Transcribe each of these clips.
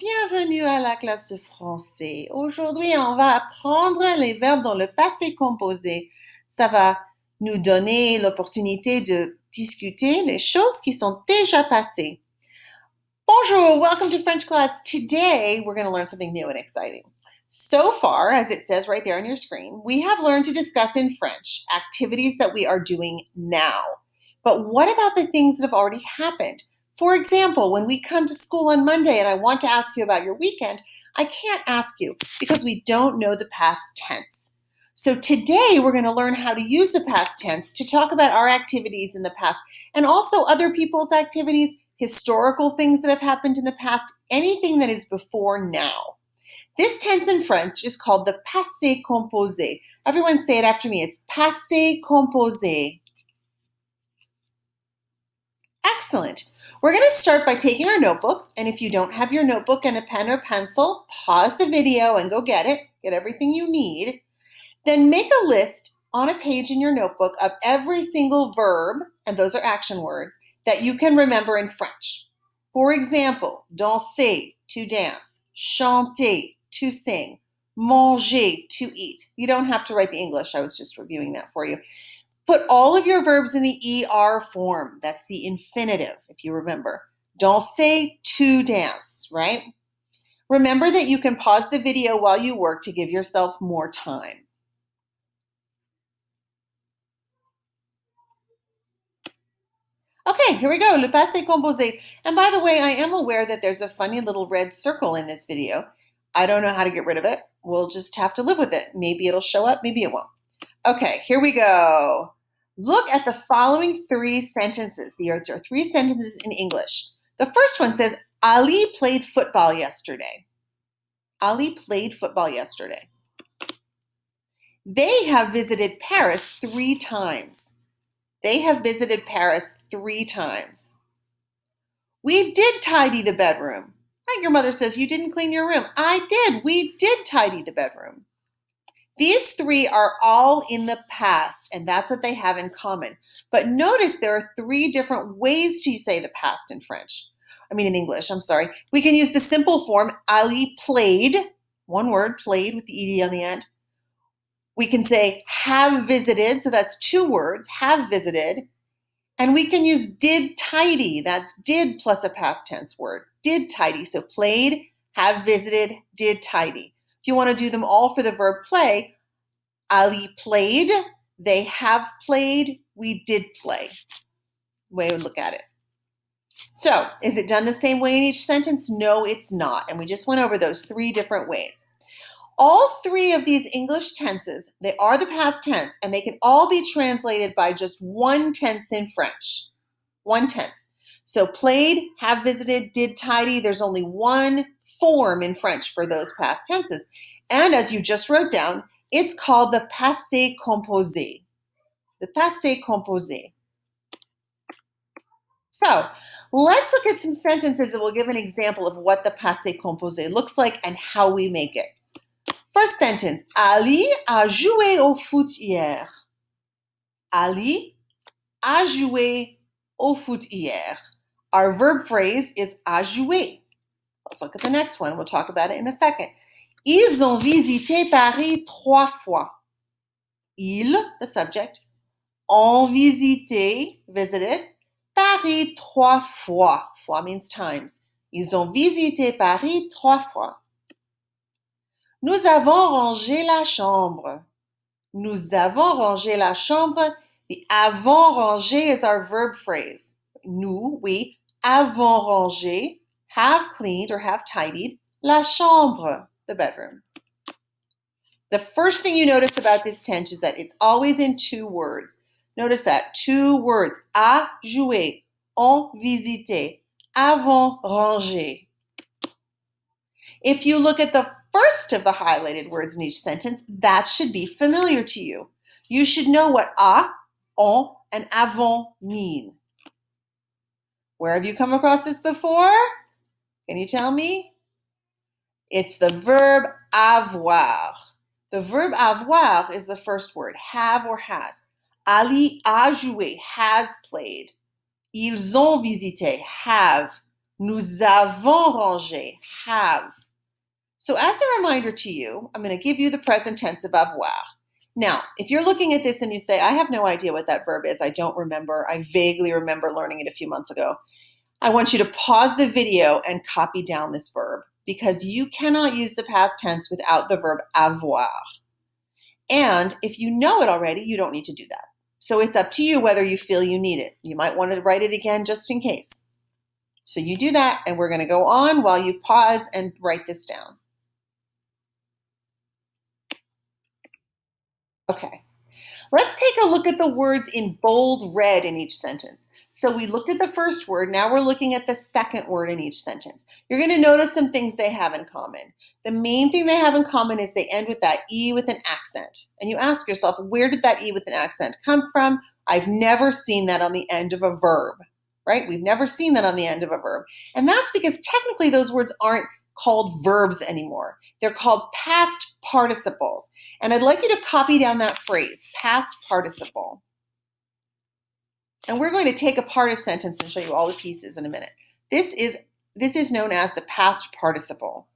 bienvenue à la classe de français. Aujourd'hui, on va apprendre les verbes dans le passé composé. Ça va nous donner l'opportunité de discuter les choses qui sont déjà passées. Bonjour, welcome to French class. Today, we're going to learn something new and exciting. So far, as it says right there on your screen, we have learned to discuss in French activities that we are doing now. But what about the things that have already happened? For example, when we come to school on Monday and I want to ask you about your weekend, I can't ask you because we don't know the past tense. So today we're going to learn how to use the past tense to talk about our activities in the past and also other people's activities, historical things that have happened in the past, anything that is before now. This tense in French is called the passé composé. Everyone say it after me. It's passé composé. Excellent. We're going to start by taking our notebook, and if you don't have your notebook and a pen or pencil, pause the video and go get it. Get everything you need. Then make a list on a page in your notebook of every single verb, and those are action words, that you can remember in French. For example, danser, to dance, chanter, to sing, manger, to eat. You don't have to write the English. I was just reviewing that for you. Put all of your verbs in the ER form. That's the infinitive, if you remember. Danser, to dance, right? Remember that you can pause the video while you work to give yourself more time. Okay, here we go, le passé composé. And by the way, I am aware that there's a funny little red circle in this video. I don't know how to get rid of it. We'll just have to live with it. Maybe it'll show up, maybe it won't. Okay, here we go. Look at the following three sentences. There are three sentences in English. The first one says, Ali played football yesterday. Ali played football yesterday. They have visited Paris 3 times. They have visited Paris 3 times. We did tidy the bedroom. Right, your mother says, you didn't clean your room. I did. We did tidy the bedroom. These three are all in the past, and that's what they have in common. But notice there are 3 different ways to say the past in in English, I'm sorry. We can use the simple form, Ali played, one word, played with the ed on the end. We can say have visited, so that's 2 words, have visited. And we can use did tidy, that's did plus a past tense word, did tidy. So played, have visited, did tidy. If you want to do them all for the verb play, Ali played, they have played, we did play. Way to look at it. So, is it done the same way in each sentence? No, it's not. And we just went over those 3 different ways. All 3 of these English tenses, they are the past tense, and they can all be translated by just one tense in French. One tense. So played, have visited, did tidy, there's only one form in French for those past tenses. And as you just wrote down, it's called the passé composé. The passé composé. So let's look at some sentences that will give an example of what the passé composé looks like and how we make it. First sentence, Ali a joué au foot hier. Ali a joué au foot hier. Our verb phrase is a joué. Let's look at the next one. We'll talk about it in a second. Ils ont visité Paris 3 fois. Ils, the subject, ont visité, visited, Paris 3 fois. Fois means times. Ils ont visité Paris 3 fois. Nous avons rangé la chambre. Nous avons rangé la chambre. The avons rangé is our verb phrase. Nous, we, avons rangé, have cleaned or have tidied, la chambre, the bedroom. The first thing you notice about this tense is that it's always in 2 words. Notice that, 2 words. A joué, ont visité, avons rangé. If you look at the first of the highlighted words in each sentence, that should be familiar to you. You should know what a, on, and avons mean. Where have you come across this before? Can you tell me? It's the verb avoir. The verb avoir is the first word, have or has. Ali a joué, has played. Ils ont visité, have. Nous avons rangé, have. So as a reminder to you, I'm going to give you the present tense of avoir. Now, if you're looking at this and you say, I have no idea what that verb is, I don't remember, I vaguely remember learning it a few months ago, I want you to pause the video and copy down this verb because you cannot use the past tense without the verb avoir. And if you know it already, you don't need to do that. So it's up to you whether you feel you need it. You might want to write it again just in case. So you do that, and we're going to go on while you pause and write this down. Okay. Let's take a look at the words in bold red in each sentence. So we looked at the first word. Now we're looking at the second word in each sentence. You're going to notice some things they have in common. The main thing they have in common is they end with that E with an accent. And you ask yourself, where did that E with an accent come from? I've never seen that on the end of a verb, right? We've never seen that on the end of a verb. And that's because technically those words aren't called verbs anymore. They're called past participles. And I'd like you to copy down that phrase, past participle. And we're going to take apart a sentence and show you all the pieces in a minute. This is known as the past participle.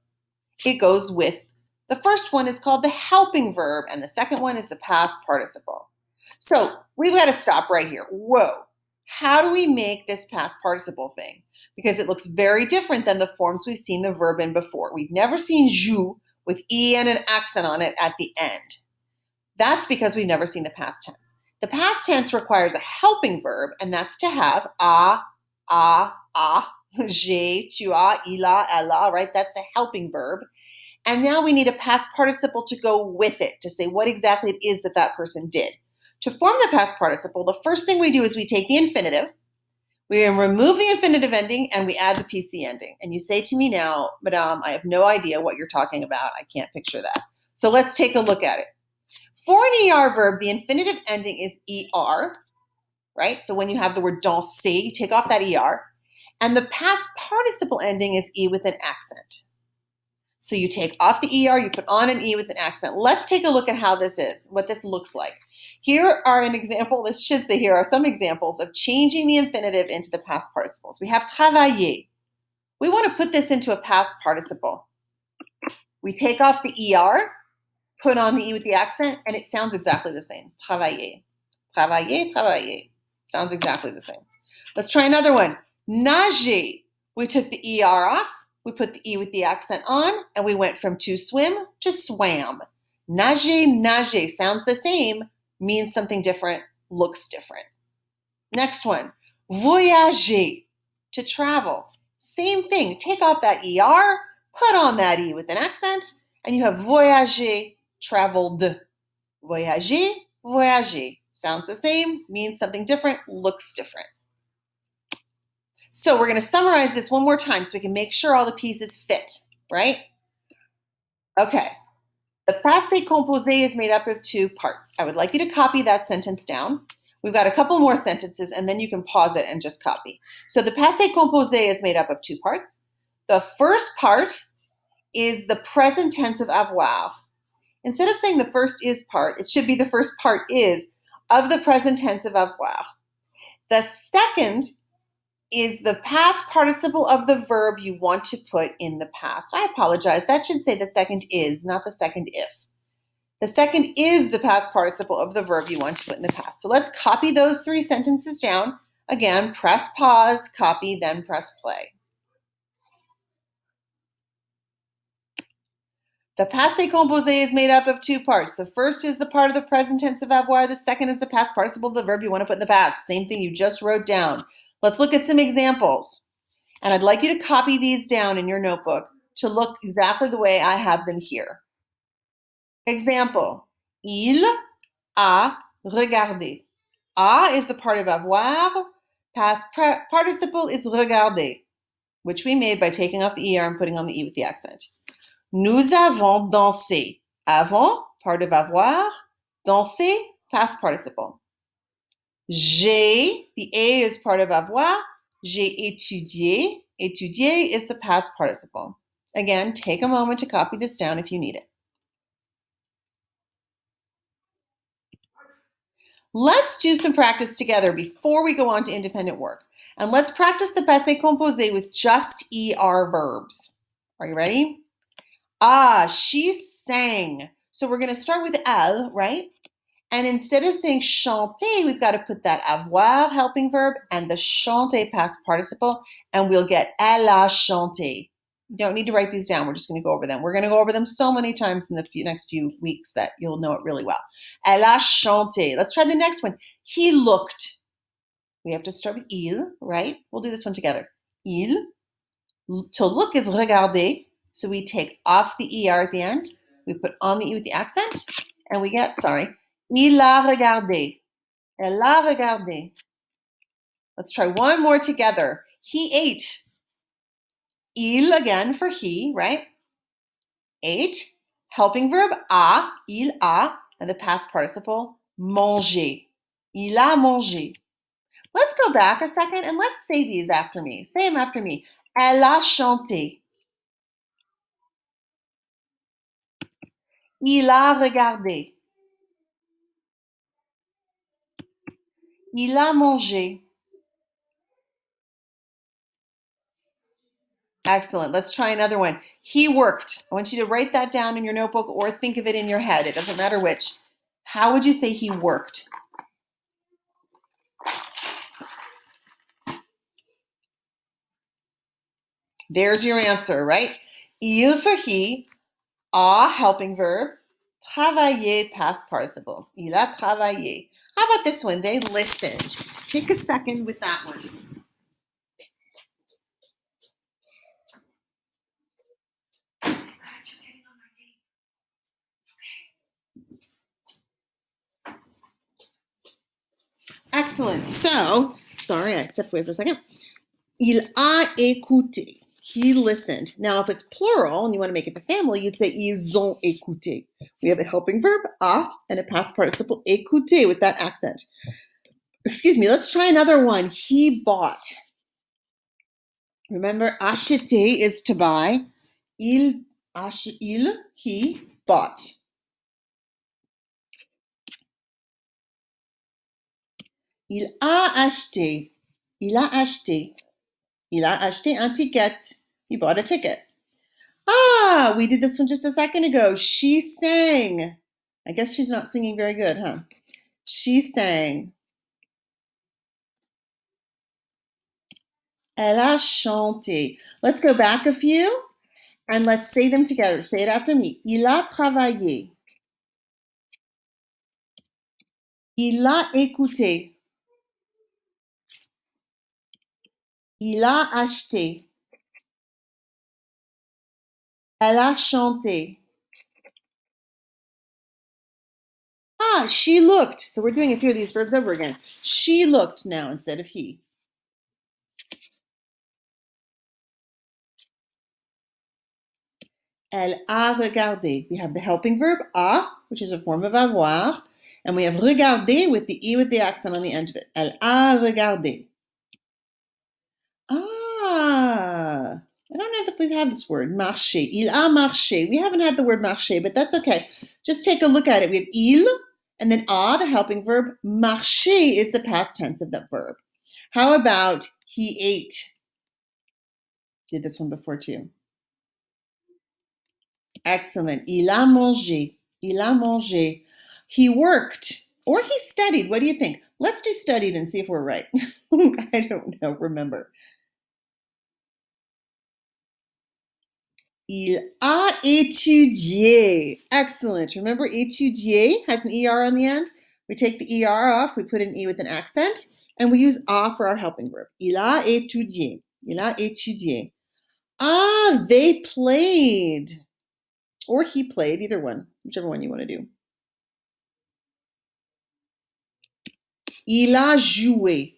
It goes with, the first one is called the helping verb, and the second one is the past participle. So we've got to stop right here. Whoa, how do we make this past participle thing? Because it looks very different than the forms we've seen the verb in before. We've never seen joue with E and an accent on it at the end. That's because we've never seen the past tense. The past tense requires a helping verb, and that's to have a, j'ai, tu as, il a, elle a, right? That's the helping verb. And now we need a past participle to go with it, to say what exactly it is that that person did. To form the past participle, the first thing we do is we take the infinitive, we remove the infinitive ending, and we add the PC ending. And you say to me now, Madame, I have no idea what you're talking about. I can't picture that. So let's take a look at it. For an ER verb, the infinitive ending is ER, right? So when you have the word danser, you take off that ER. And the past participle ending is E with an accent. So you take off the ER, you put on an E with an accent. Let's take a look at how this is, what this looks like. Here are an example, this should say here are some examples of changing the infinitive into the past participles. We have travailler. We want to put this into a past participle. We take off the ER, put on the E with the accent, and it sounds exactly the same. Travailler. Travailler, travailler. Sounds exactly the same. Let's try another one. Nager. We took the ER off, we put the E with the accent on, and we went from to swim to swam. Nager, nager. Sounds the same, means something different, looks different. Next one. Voyager. To travel. Same thing. Take off that ER, put on that E with an accent, and you have voyager, traveled. Voyager, voyager. Sounds the same, means something different, looks different. So we're going to summarize this one more time so we can make sure all the pieces fit, right? Okay. The passé composé is made up of two parts. I would like you to copy that sentence down. We've got a couple more sentences, and then you can pause it and just copy. So the passé composé is made up of two parts. The first part is the present tense of avoir. Instead of saying the first is part, it should be the first part is of the present tense of avoir. The second is the past participle of the verb you want to put in the past. I apologize. That should say the second is, not the second if. The second is the past participle of the verb you want to put in the past. So let's copy those three sentences down. Again, press pause, copy, then press play. The passé composé is made up of two parts. The first is the part of the present tense of avoir. The second is the past participle of the verb you want to put in the past. Same thing you just wrote down. Let's look at some examples. And I'd like you to copy these down in your notebook to look exactly the way I have them here. Example, il a regardé. A is the part of avoir. Past participle is regarder, which we made by taking off the ER and putting on the E with the accent. Nous avons dansé. Avons, part of avoir. Danser, past participle. J'ai, the A is part of avoir. J'ai étudié. Étudier is the past participle. Again, take a moment to copy this down if you need it. Let's do some practice together before we go on to independent work. And let's practice the passé composé with just ER verbs. Are you ready? Ah, she sang. So we're going to start with elle, right? And instead of saying chanter, we've got to put that avoir helping verb and the chanter past participle, and we'll get elle a chanté. You don't need to write these down. We're just going to go over them. We're going to go over them so many times in the next few weeks that you'll know it really well. Elle a chanté. Let's try the next one. He looked. We have to start with il, right? We'll do this one together. Il. To look is regarder. So we take off the ER at the end. We put on the E with the accent. And we get, il a regardé. Elle a regardé. Let's try one more together. He ate. Il again for he, right? Ate. Helping verb a, il a, and the past participle manger. Il a mangé. Let's go back a second and let's say these after me. Say them after me. Elle a chanté. Il a regardé. Il a mangé. Excellent. Let's try another one. He worked. I want you to write that down in your notebook or think of it in your head. It doesn't matter which. How would you say he worked? There's your answer, right? Il for he, a helping verb, travailler past participle. Il a travaillé. How about this one? They listened. Take a second with that one. Excellent. So, sorry, I stepped away for a second. Il a écouté. He listened. Now, if it's plural and you want to make it the family, you'd say ils ont écouté. We have a helping verb, a, and a past participle, écouter, with that accent. Excuse me, let's try another one. He bought. Remember, acheter is to buy. He bought. Il a acheté. Il a acheté. Il a acheté un ticket. He bought a ticket. Ah, we did this one just a second ago. She sang. I guess she's not singing very good, huh? She sang. Elle a chanté. Let's go back a few and let's say them together. Say it after me. Il a travaillé. Il a écouté. Il a acheté. Elle a chanté. Ah, she looked. So we're doing a few of these verbs over again. She looked now instead of he. Elle a regardé. We have the helping verb a, which is a form of avoir, and we have regardé with the E with the accent on the end of it. Elle a regardé. Ah, I don't know if we have this word, marché. Il a marché. We haven't had the word marché, but that's okay. Just take a look at it. We have il, and then a, the helping verb. Marché is the past tense of that verb. How about he ate? Did this one before too. Excellent. Il a mangé. Il a mangé. He worked or he studied. What do you think? Let's do studied and see if we're right. I don't know. Remember. Il a étudié. Excellent. Remember, étudier has an ER on the end. We take the ER off. We put an E with an accent. And we use a for our helping verb. Il a étudié. Il a étudié. Ah, they played. Or he played, either one, whichever one you want to do. Il a joué.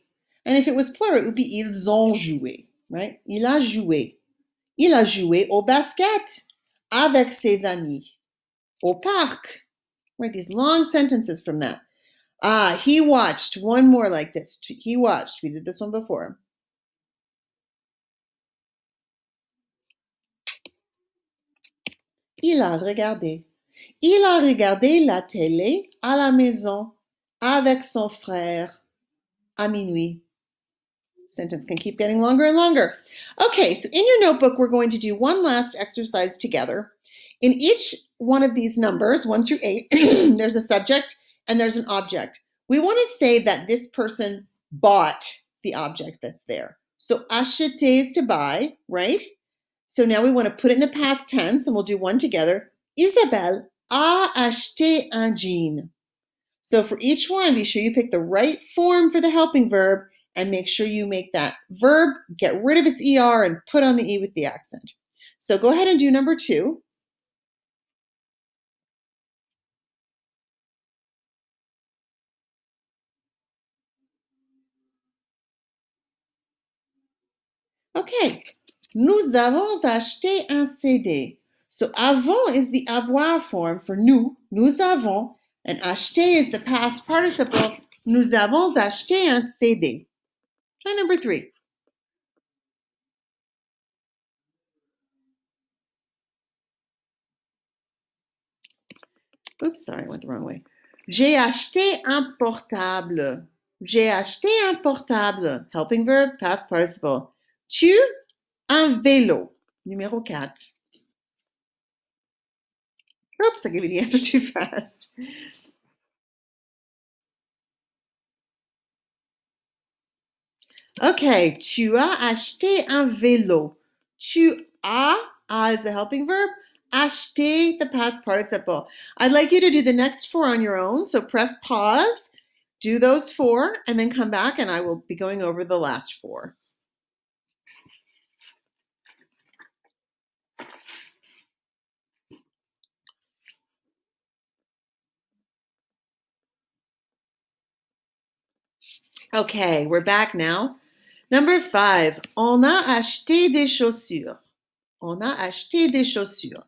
And if it was plural, it would be ils ont joué, right? Il a joué. Il a joué au basket avec ses amis au parc. Right, these long sentences from that. Ah, he watched. One more like this. He watched. We did this one before. Il a regardé. Il a regardé la télé à la maison avec son frère à minuit. Sentence can keep getting longer and longer. Okay, so in your notebook, we're going to do one last exercise together. In each one of these numbers, 1 through 8, there's a subject and there's an object. We want to say that this person bought the object that's there. So acheter is to buy, right? So now we want to put it in the past tense, and we'll do one together. Isabelle a acheté un jean. So for each one, be sure you pick the right form for the helping verb, and make sure you make that verb, get rid of its ER, and put on the E with the accent. So go ahead and do number 2. Okay. Nous avons acheté un CD. So avons is the avoir form for nous avons, and acheter is the past participle. Nous avons acheté un CD. Try number 3. Oops, sorry, I went the wrong way. J'ai acheté un portable. J'ai acheté un portable. Helping verb, past participle. Tu, un vélo. Numéro 4. Oops, I gave you the answer too fast. Okay, tu as acheté un vélo. Tu as is the helping verb. Acheté, the past participle. I'd like you to do the next 4 on your own. So press pause, do those 4, and then come back, and I will be going over the last 4. Okay, we're back now. Number 5, on a acheté des chaussures. On a acheté des chaussures.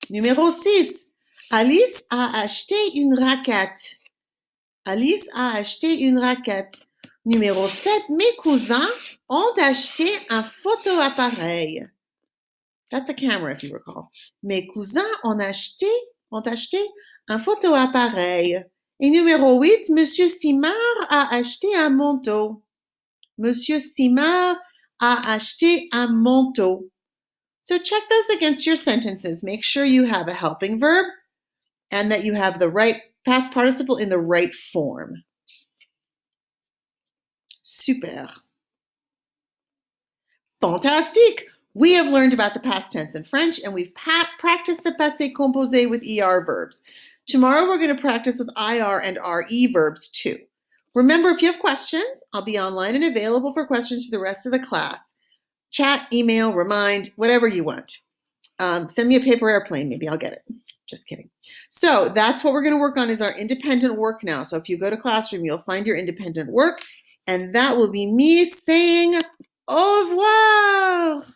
Numéro 6, Alice a acheté une raquette. Alice a acheté une raquette. Numéro 7, mes cousins ont acheté un photoappareil. That's a camera, if you recall. Mes cousins ont acheté un photoappareil. Et numéro 8, Monsieur Simard a acheté un manteau. Monsieur Simard a acheté un manteau. So check those against your sentences. Make sure you have a helping verb and that you have the right past participle in the right form. Super. Fantastique. We have learned about the past tense in French, and we've practiced the passé composé with ER verbs. Tomorrow we're going to practice with IR and RE verbs too. Remember, if you have questions, I'll be online and available for questions for the rest of the class. Chat, email, remind, whatever you want. Send me a paper airplane, maybe I'll get it. Just kidding. So that's what we're going to work on is our independent work now. So if you go to Classroom, you'll find your independent work, and that will be me saying au revoir.